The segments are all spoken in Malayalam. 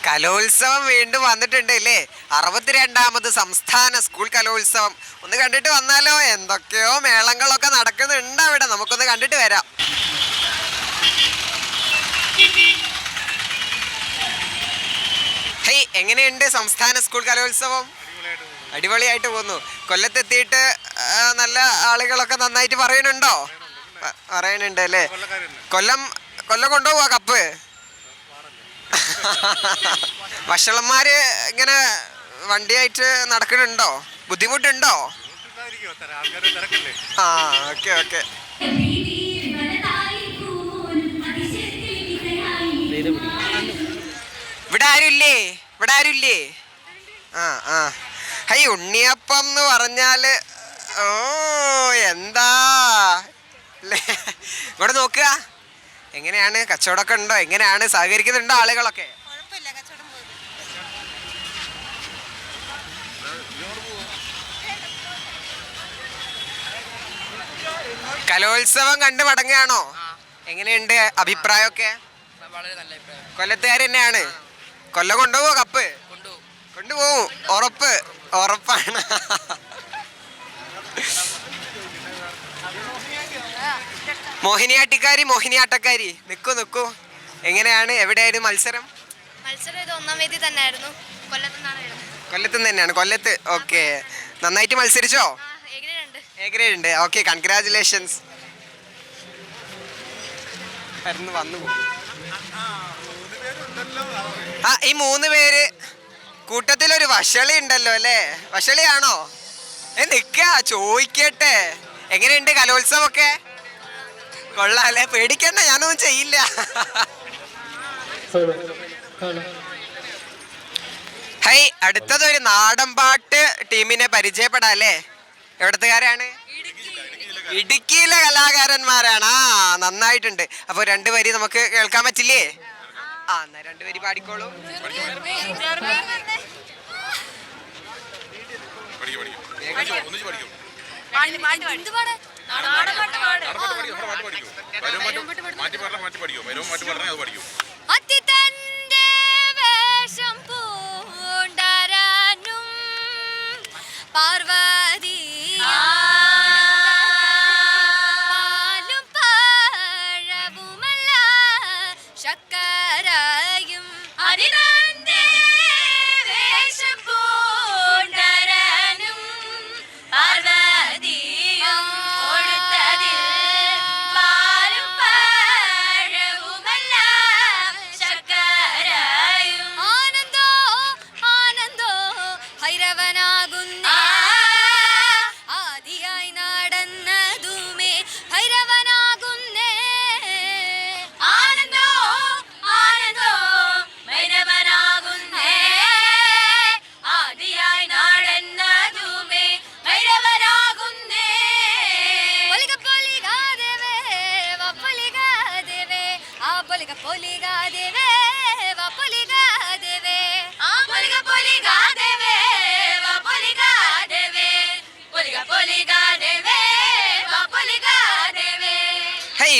കലോത്സവം വീണ്ടും വന്നിട്ടുണ്ട് അല്ലേ? 62ാമത് സംസ്ഥാന സ്കൂൾ കലോത്സവം. ഒന്ന് കണ്ടിട്ട് വന്നാലോ? എന്തൊക്കെയോ മേളങ്ങളൊക്കെ നടക്കുന്നുണ്ട് അവിടെ. നമുക്കൊന്ന് കണ്ടിട്ട് വരാം. ഹേയ്, എങ്ങനെയുണ്ട് സംസ്ഥാന സ്കൂൾ കലോത്സവം? അടിപൊളിയായിട്ട് പോകുന്നു. കൊല്ലത്തെത്തിയിട്ട് നല്ല ആളുകളൊക്കെ നന്നായിട്ട് പറയുന്നുണ്ടോ? പറയുന്നുണ്ട് അല്ലേ? കൊല്ലം കൊണ്ടുപോവാ കപ്പ്. വഷളന്മാര് ഇങ്ങനെ വണ്ടിയായിട്ട് നടക്കുന്നുണ്ടോ? ബുദ്ധിമുട്ടുണ്ടോ? ആ, ഓക്കെ ഓക്കെ. ഇവിടെ ആരുമില്ലേ? ആ ആ. ഹൈ, ഉണ്ണിയപ്പം എന്ന് പറഞ്ഞാല് ഓ എന്താ അല്ലേ? ഇവിടെ നോക്കുക, എങ്ങനെയാണ് കച്ചവടമൊക്കെ ഉണ്ടോ? എങ്ങനെയാണ് സഹകരിക്കുന്നുണ്ടോ ആളുകളൊക്കെ? കലോത്സവം കണ്ടു മടങ്ങുകയാണോ? എങ്ങനെയുണ്ട് അഭിപ്രായമൊക്കെ? കൊല്ലത്തുകാർ തന്നെയാണ്. കൊല്ലം കൊണ്ടുപോവോ കപ്പ്? കൊണ്ടുപോവും, ഉറപ്പാണ്. മോഹിനിയാട്ടക്കാരി നിക്കൂ. എങ്ങനെയാണ്? എവിടെയായിരുന്നു മത്സരം? ഒന്നാം വേദി തന്നെയായിരുന്നു. കൊല്ലത്ത് തന്നെയാണ്. കൊല്ലത്ത്. ഓക്കെ, നന്നായിട്ട് മത്സരിച്ചോ? എ ഗ്രേഡ് ഉണ്ട്. Okay, congratulations. വന്നു. ആ, ഈ 3 പേര് കൂട്ടത്തിലൊരു വഷളി ഉണ്ടല്ലോ അല്ലേ? വഷളിയാണോ? നിക്ക ചോദിക്കട്ടെ, എങ്ങനെയുണ്ട് കലോത്സവമൊക്കെ? കൊള്ളാല്ലേ? പേടിക്കണ്ട, ഞാനൊന്നും ചെയ്യില്ല. ഹൈ, അടുത്തതൊരു നാടൻ പാട്ട് ടീമിനെ പരിചയപ്പെടാല്ലേ? എവിടത്തുകാരാണ്? ഇടുക്കിയിലെ കലാകാരന്മാരാണ്. ആ, നന്നായിട്ടുണ്ട്. അപ്പൊ 2 വരി നമുക്ക് കേൾക്കാൻ പറ്റില്ലേ? ആ, എന്നാ 2 വരി പാടിക്കോളൂ. പാർവതി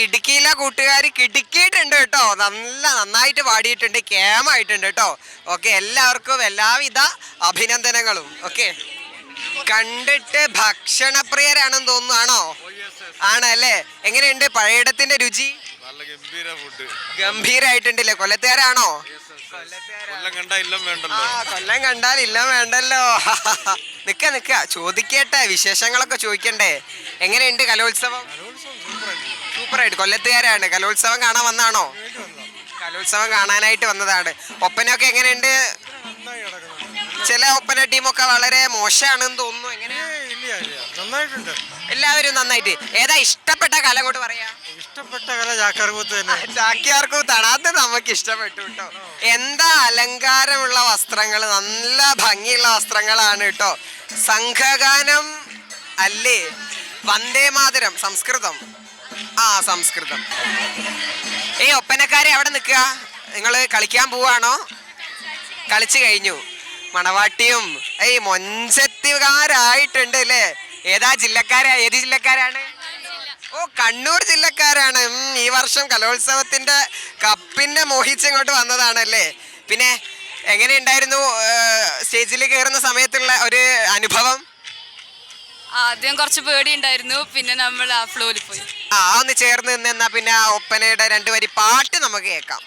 ഇടുക്കിയിലെ കൂട്ടുകാർ കിടുക്കിയിട്ടുണ്ട് കേട്ടോ. നന്നായിട്ട് പാടിയിട്ടുണ്ട്, കേമായിട്ടുണ്ട് കേട്ടോ. ഓക്കെ, എല്ലാവർക്കും എല്ലാവിധ അഭിനന്ദനങ്ങളും. ഓക്കെ, കണ്ടിട്ട് ഭക്ഷണപ്രിയരാണെന്ന് തോന്നുന്നു. ആണല്ലേ? എങ്ങനെയുണ്ട് പഴയിടത്തിന്റെ രുചി? ഗംഭീരായിട്ടുണ്ടല്ലേ? കൊല്ലത്തുകാരാണോ? കൊല്ലം കണ്ടാൽ ഇല്ല വേണ്ടല്ലോ. നിക്ക ചോദിക്കട്ടെ, വിശേഷങ്ങളൊക്കെ ചോദിക്കണ്ടേ? എങ്ങനെയുണ്ട് കലോത്സവം? സൂപ്പറായിട്ട്. കൊല്ലത്തുകാരാണ്. കലോത്സവം കാണാൻ വന്നാണോ? കലോത്സവം കാണാനായിട്ട് വന്നതാണ്. ഒപ്പനയൊക്കെ എങ്ങനെയുണ്ട്? ചില ഒപ്പന ടീമൊക്കെ വളരെ മോശമാണെന്ന് തോന്നുന്നു. എങ്ങനെയാ? എല്ലാവരും നന്നായിട്ട്. ഏതാ ഇഷ്ടപ്പെട്ട കല കൊണ്ട് പറയാ? ഇഷ്ടപ്പെട്ട കല ചാക്യാർകൂത്ത് തന്നെ. ചാക്യാർകൂത്താണ്. അത് നമുക്ക് ഇഷ്ടപ്പെട്ടു കേട്ടോ. എന്താ അലങ്കാരമുള്ള വസ്ത്രങ്ങൾ, നല്ല ഭംഗിയുള്ള വസ്ത്രങ്ങളാണ് കേട്ടോ. സംഘഗാനം അല്ലേ? വന്ദേ മാതരം. സംസ്കൃതം. ആ, സംസ്കൃതം. ഒപ്പനക്കാരെ അവിടെ നിൽക്കുക. നിങ്ങൾ കളിക്കാൻ പോവാണോ? കളിച്ചു കഴിഞ്ഞു. മണവാട്ടിയും മൊഞ്ചത്തുകാരായിട്ടുണ്ട് അല്ലേ? ഏത് ജില്ലക്കാരാണ്? ഓ, കണ്ണൂർ ജില്ലക്കാരാണ്. ഈ വർഷം കലോത്സവത്തിന്റെ കപ്പിനെ മോഹിച്ചിങ്ങോട്ട് വന്നതാണല്ലേ? പിന്നെ എങ്ങനെയുണ്ടായിരുന്നു സ്റ്റേജിൽ കയറുന്ന സമയത്തുള്ള ഒരു അനുഭവം? ആദ്യം കുറച്ച് പേടി ഉണ്ടായിരുന്നു, പിന്നെ നമ്മൾ ആ ഫ്ലോയിൽ പോയി. ഒന്ന് ചേർന്ന് നിന്നാ പിന്നെ ആ ഒപ്പനയുടെ 2 വരി പാട്ട് നമുക്ക് കേൾക്കാം.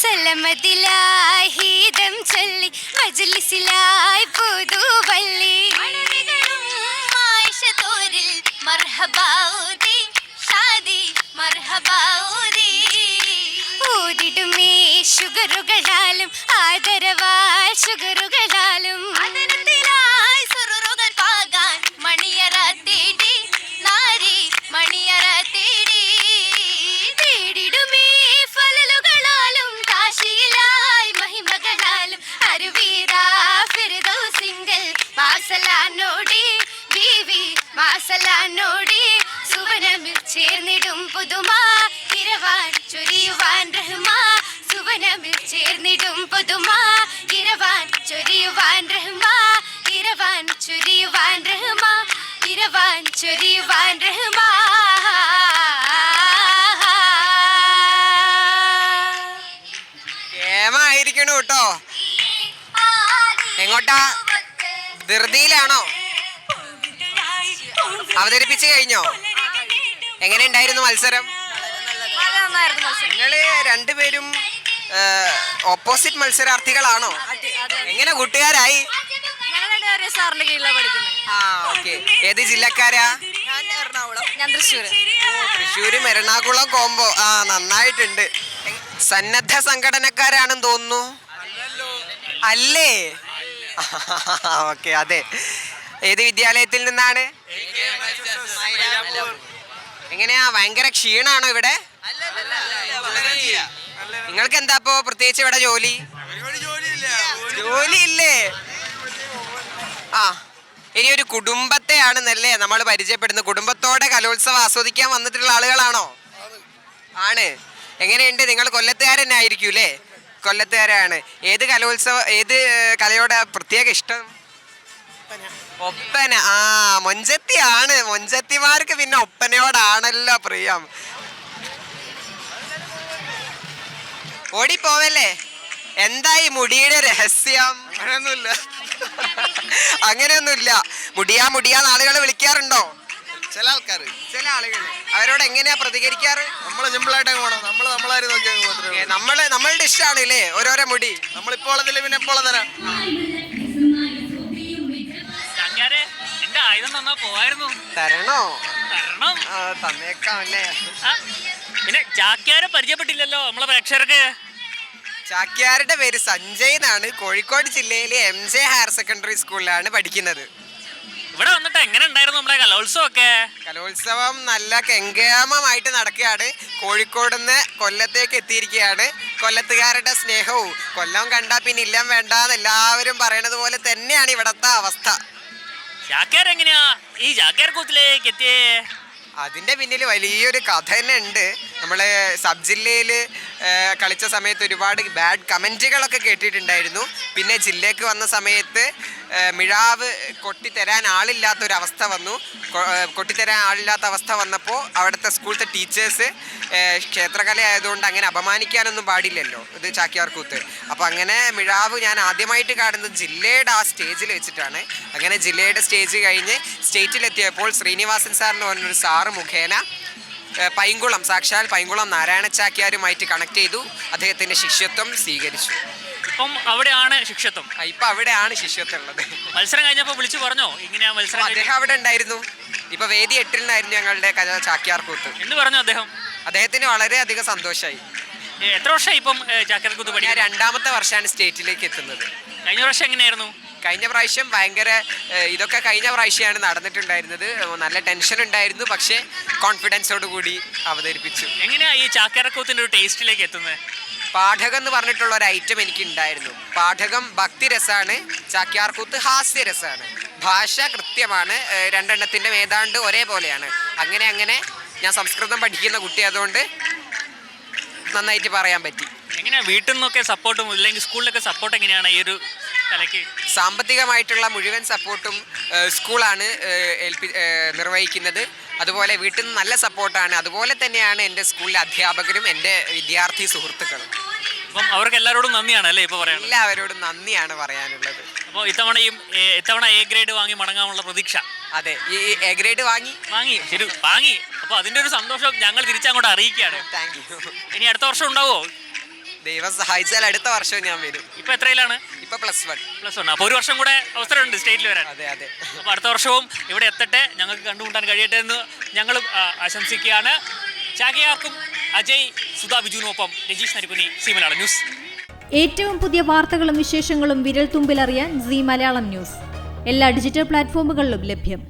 സലമതിലായി ഹീദം ചൊല്ലി മജ്ലിസിലായി പുതുവള്ളി ആയിഷത്തോരിൽ മർഹബാഊദി ഷാദി മർഹബാഊദി ഊതിടുമേ ഷുഗറുകളാലും ആദരവാൽ ഷുഗറുകളാലും ആദരത്തിലായി സുറുറുകൾ പാകാൻ മണിയറ തേടി നാരി മണിയറ തേടി തേടിടുമേ ഫലലുകളാലും കാശിയിലായി മഹിമകളാലും അരുവീറാ ഫിർദൗസിങ്കൽ മാസലാനോടി ബീവി മാസലാനോടി സുവനമിൽ ചേർന്നിടും പുതുമാ ഇരവാൻ ചൊരിയുവാൻ റഹ്മാ സുവനമിൽ ചേർന്നിടും പുതുമാ ഇരവാൻ ചൊരിയുവാൻ റഹ്മാ ഇരവാൻ ചൊരിയുവാൻ റഹ്മാ ഇരവാൻ ചൊരിയുവാൻ റഹ്മാ. കേമായിരിക്കണു കേട്ടോ. എങ്ങോട്ടാ? ധൃതിയിലാണോ? അവതരിപ്പിച്ചു കഴിഞ്ഞോ? എങ്ങനെയുണ്ടായിരുന്നു മത്സരം? നിങ്ങള് രണ്ടുപേരും ഓപ്പോസിറ്റ് മത്സരാർത്ഥികളാണോ? എങ്ങനെ കൂട്ടുകാരായി? സാറിന്റെ കീഴിലാണ് പഠിക്കുന്നത്. ഓക്കെ. ഏത് ജില്ലക്കാരാ? ഞാൻ തൃശ്ശൂർ. തൃശ്ശൂരും എറണാകുളം കോംബോ. നന്നായിട്ടുണ്ട്. സന്നദ്ധ സംഘടനക്കാരാണെന്ന് തോന്നുന്നു. അല്ലേ? ഓക്കെ, അതെ. ഏത് വിദ്യാലയത്തിൽ നിന്നാണ്? എങ്ങനെയാ, ഭയങ്കര ക്ഷീണാണോ ഇവിടെ? നിങ്ങൾക്ക് എന്താ ഇപ്പോ പ്രത്യേകിച്ച് ഇവിടെ ജോലി? ജോലിയില്ലേ? ഇനി ഒരു കുടുംബത്തെയാണ് നല്ലേ നമ്മൾ പരിചയപ്പെടുന്നത്. കുടുംബത്തോടെ കലോത്സവം ആസ്വദിക്കാൻ വന്നിട്ടുള്ള ആളുകളാണോ? ആണ്. എങ്ങനെയുണ്ട്? നിങ്ങൾ കൊല്ലത്തുകാരനെ ആയിരിക്കും അല്ലേ? കൊല്ലത്തുകാരാണ്. ഏത് കലയോടെ പ്രത്യേക ഇഷ്ടം? ഒപ്പന. മൊഞ്ചത്തിയാണ്. മൊഞ്ചത്തിമാർക്ക് പിന്നെ ഒപ്പനയോടാണല്ലോ പ്രിയം. ഓടിപ്പോവല്ലേ? എന്തായി മുടിയുടെ രഹസ്യം? അങ്ങനെയൊന്നുമില്ല. മുടിയാന്ന് ആളുകൾ വിളിക്കാറുണ്ടോ? ചില ആളുകൾ. അവരോട് എങ്ങനെയാ പ്രതികരിക്കാറ്? നമ്മള് സിമ്പിളായിട്ട് പോകണം. നമ്മളാരും നോക്കിയാൽ നമ്മളുടെ ഇഷ്ടമാണ് അല്ലേ ഓരോരോ മുടി? നമ്മളിപ്പോൾ പിന്നെ ഇപ്പോൾ തരാം. തരണോ? തരണം. തന്നേക്കാം അല്ലേ? പിന്നെ ചാക്യാരെ പരിചയപ്പെട്ടില്ലല്ലോ നമ്മളെ പ്രേക്ഷകർക്ക്. ചാക്യാരുടെ പേര് സഞ്ജയ് എന്നാണ്. കോഴിക്കോട് ജില്ലയിലെ MJ ഹയർ സെക്കൻഡറി സ്കൂളിലാണ് പഠിക്കുന്നത്. ഇവിടെ വന്നിട്ട് എങ്ങനെ ഉണ്ടായിരുന്നു നമ്മുടെ കലോത്സവം ഒക്കെ? കലോത്സവം നല്ല കെങ്കേമമായിട്ട് നടക്കുകയാണ്. കോഴിക്കോട് നിന്ന് കൊല്ലത്തേക്ക് എത്തിയിരിക്കുകയാണ്. കൊല്ലത്തുകാരുടെ സ്നേഹവും കൊല്ലം കണ്ടാൽ പിന്നെ ഇല്ലം വേണ്ടാന്ന് എല്ലാവരും പറയണത് പോലെ തന്നെയാണ് ഇവിടത്തെ അവസ്ഥ. ചാക്യാരെങ്ങനെയാ ഈ ചാക്യാർ കൂത്തിലേക്ക് എത്തിയേ? അതിൻ്റെ പിന്നിൽ വലിയൊരു കഥ തന്നെ ഉണ്ട്. നമ്മൾ സബ് ജില്ലയിൽ കളിച്ച സമയത്ത് ഒരുപാട് ബാഡ് കമൻറ്റുകളൊക്കെ കേട്ടിട്ടുണ്ടായിരുന്നു. പിന്നെ ജില്ലയ്ക്ക് വന്ന സമയത്ത് മിഴാവ് കൊട്ടിത്തരാൻ ആളില്ലാത്തൊരവസ്ഥ വന്നു. കൊട്ടിത്തരാൻ ആളില്ലാത്ത അവസ്ഥ വന്നപ്പോൾ അവിടുത്തെ സ്കൂളത്തെ ടീച്ചേഴ്സ് ക്ഷേത്രകല ആയതുകൊണ്ട് അങ്ങനെ അപമാനിക്കാനൊന്നും പാടില്ലല്ലോ, ഇത് ചാക്യാർകൂത്ത്. അപ്പോൾ അങ്ങനെ മിഴാവ് ഞാൻ ആദ്യമായിട്ട് കാണുന്നത് ജില്ലയുടെ ആ സ്റ്റേജിൽ വെച്ചിട്ടാണ്. അങ്ങനെ ജില്ലയുടെ സ്റ്റേജ് കഴിഞ്ഞ് സ്റ്റേറ്റിലെത്തിയപ്പോൾ ശ്രീനിവാസൻ സാറിന് പറഞ്ഞൊരു സാറ് മുഖേന പൈങ്കുളം, സാക്ഷാൽ പൈങ്കുളം നാരായണ ചാക്യാരുമായിട്ട് കണക്ട് ചെയ്തു. അദ്ദേഹത്തിൻ്റെ ശിഷ്യത്വം സ്വീകരിച്ചു. ഇപ്പം അവിടെയാണ് ശിഷ്യത്വം. ഇപ്പം അവിടെയാണ് ശിഷ്യത്വം ഉള്ളത്. മത്സരം കഴിഞ്ഞപ്പോൾ വിളിച്ചു പറഞ്ഞോ ഇങ്ങനെയാ മത്സരം? അദ്ദേഹം അവിടെ ഉണ്ടായിരുന്നു. ഇപ്പൊ വേദി 8-നായിരുന്നു ഞങ്ങളുടെ ചാക്യാർകൂത്ത്. എന്ത് പറഞ്ഞു അദ്ദേഹം? അദ്ദേഹത്തിന് വളരെയധികം സന്തോഷമായി. എത്ര വർഷമായി ഇപ്പം ചാക്യാർകൂത്ത് പഠിക്കാൻ? 2ാമത്തെ വർഷമാണ് സ്റ്റേറ്റിലേക്ക് എത്തുന്നത്. കഴിഞ്ഞ വർഷം എങ്ങനെയായിരുന്നു? കഴിഞ്ഞ പ്രാവശ്യം ഭയങ്കര ഇതൊക്കെ കഴിഞ്ഞ പ്രാവശ്യമാണ് നടന്നിട്ടുണ്ടായിരുന്നത്. നല്ല ടെൻഷൻ ഉണ്ടായിരുന്നു, പക്ഷേ കോൺഫിഡൻസോട് കൂടി അവതരിപ്പിച്ചു. എങ്ങനെയാ ഈ ചാക്യാർകൂത്തിന്റെ ഒരു ടേസ്റ്റിലേക്ക് എത്തുന്നത്? പാഠകം എന്ന് പറഞ്ഞിട്ടുള്ള ഒരു ഐറ്റം എനിക്ക് ഉണ്ടായിരുന്നു. പാഠകം ഭക്തിരസമാണ്, ചാക്യാർകൂത്ത് ഹാസ്യരസമാണ്. ഭാഷ കൃത്യമാണ്, രണ്ടെണ്ണത്തിൻ്റെ ഏതാണ്ട് ഒരേപോലെയാണ്. അങ്ങനെ ഞാൻ സംസ്കൃതം പഠിക്കുന്ന കുട്ടി, അതുകൊണ്ട് നന്നായിട്ട് പറയാൻ പറ്റി. എങ്ങനെയാ വീട്ടിൽ നിന്നൊക്കെ സപ്പോർട്ടും ഇല്ലെങ്കിൽ സ്കൂളിലൊക്കെ സപ്പോർട്ട് എങ്ങനെയാണ് ഈ ഒരു കലയ്ക്ക്? സാമ്പത്തികമായിട്ടുള്ള മുഴുവൻ സപ്പോർട്ടും സ്കൂളാണ് നിർവഹിക്കുന്നത്. അതുപോലെ വീട്ടിൽ നിന്ന് നല്ല സപ്പോർട്ടാണ്. അതുപോലെ തന്നെയാണ് എൻ്റെ സ്കൂളിലെ അധ്യാപകരും എൻ്റെ വിദ്യാർത്ഥി സുഹൃത്തുക്കളും. അപ്പം അവർക്ക് എല്ലാവരോടും നന്ദിയാണ് അല്ലേ ഇപ്പോൾ പറയാനുള്ളത്? എല്ലാവരോടും നന്ദിയാണ് പറയാനുള്ളത്. അപ്പോൾ ഇത്തവണ എ ഗ്രേഡ് വാങ്ങി മടങ്ങാനുള്ള പ്രതീക്ഷ. അതെ, ഈ എ ഗ്രേഡ് വാങ്ങി. ശരി, വാങ്ങി. അപ്പോൾ അതിൻ്റെ ഒരു സന്തോഷം ഞങ്ങൾ തിരിച്ചങ്ങോട്ട് അറിയിക്കുകയാണ്. Thank you. ഇനി അടുത്ത വർഷം ഉണ്ടാവുമോ? ദൈവം സഹായിച്ചാൽ അടുത്ത വർഷം ഞാൻ വരും. ഇപ്പോൾ എത്രയിലാണ്? ഇപ്പൊ +1. +1. അപ്പോൾ ഒരു വർഷം കൂടെ അവസരമുണ്ട് സ്റ്റേറ്റിൽ വരാൻ. അതെ അതെ. അപ്പോൾ അടുത്ത വർഷവും ഇവിടെ എത്തട്ടെ, ഞങ്ങൾക്ക് കണ്ടുമുട്ടാൻ കഴിയട്ടെ എന്ന് ഞങ്ങളും ആശംസിക്കുകയാണ്. ചാകയാർക്കും അജയ് സുധാ ബിജുവിനൊപ്പം രജീഷ് നരിക്കുനി, സി മലയാളം ന്യൂസ്. ഏറ്റവും പുതിയ വാർത്തകളും വിശേഷങ്ങളും വിരൽ തുമ്പിലറിയാൻ സി മലയാളം ന്യൂസ് എല്ലാ ഡിജിറ്റൽ പ്ലാറ്റ്ഫോമുകളിലും ലഭ്യം.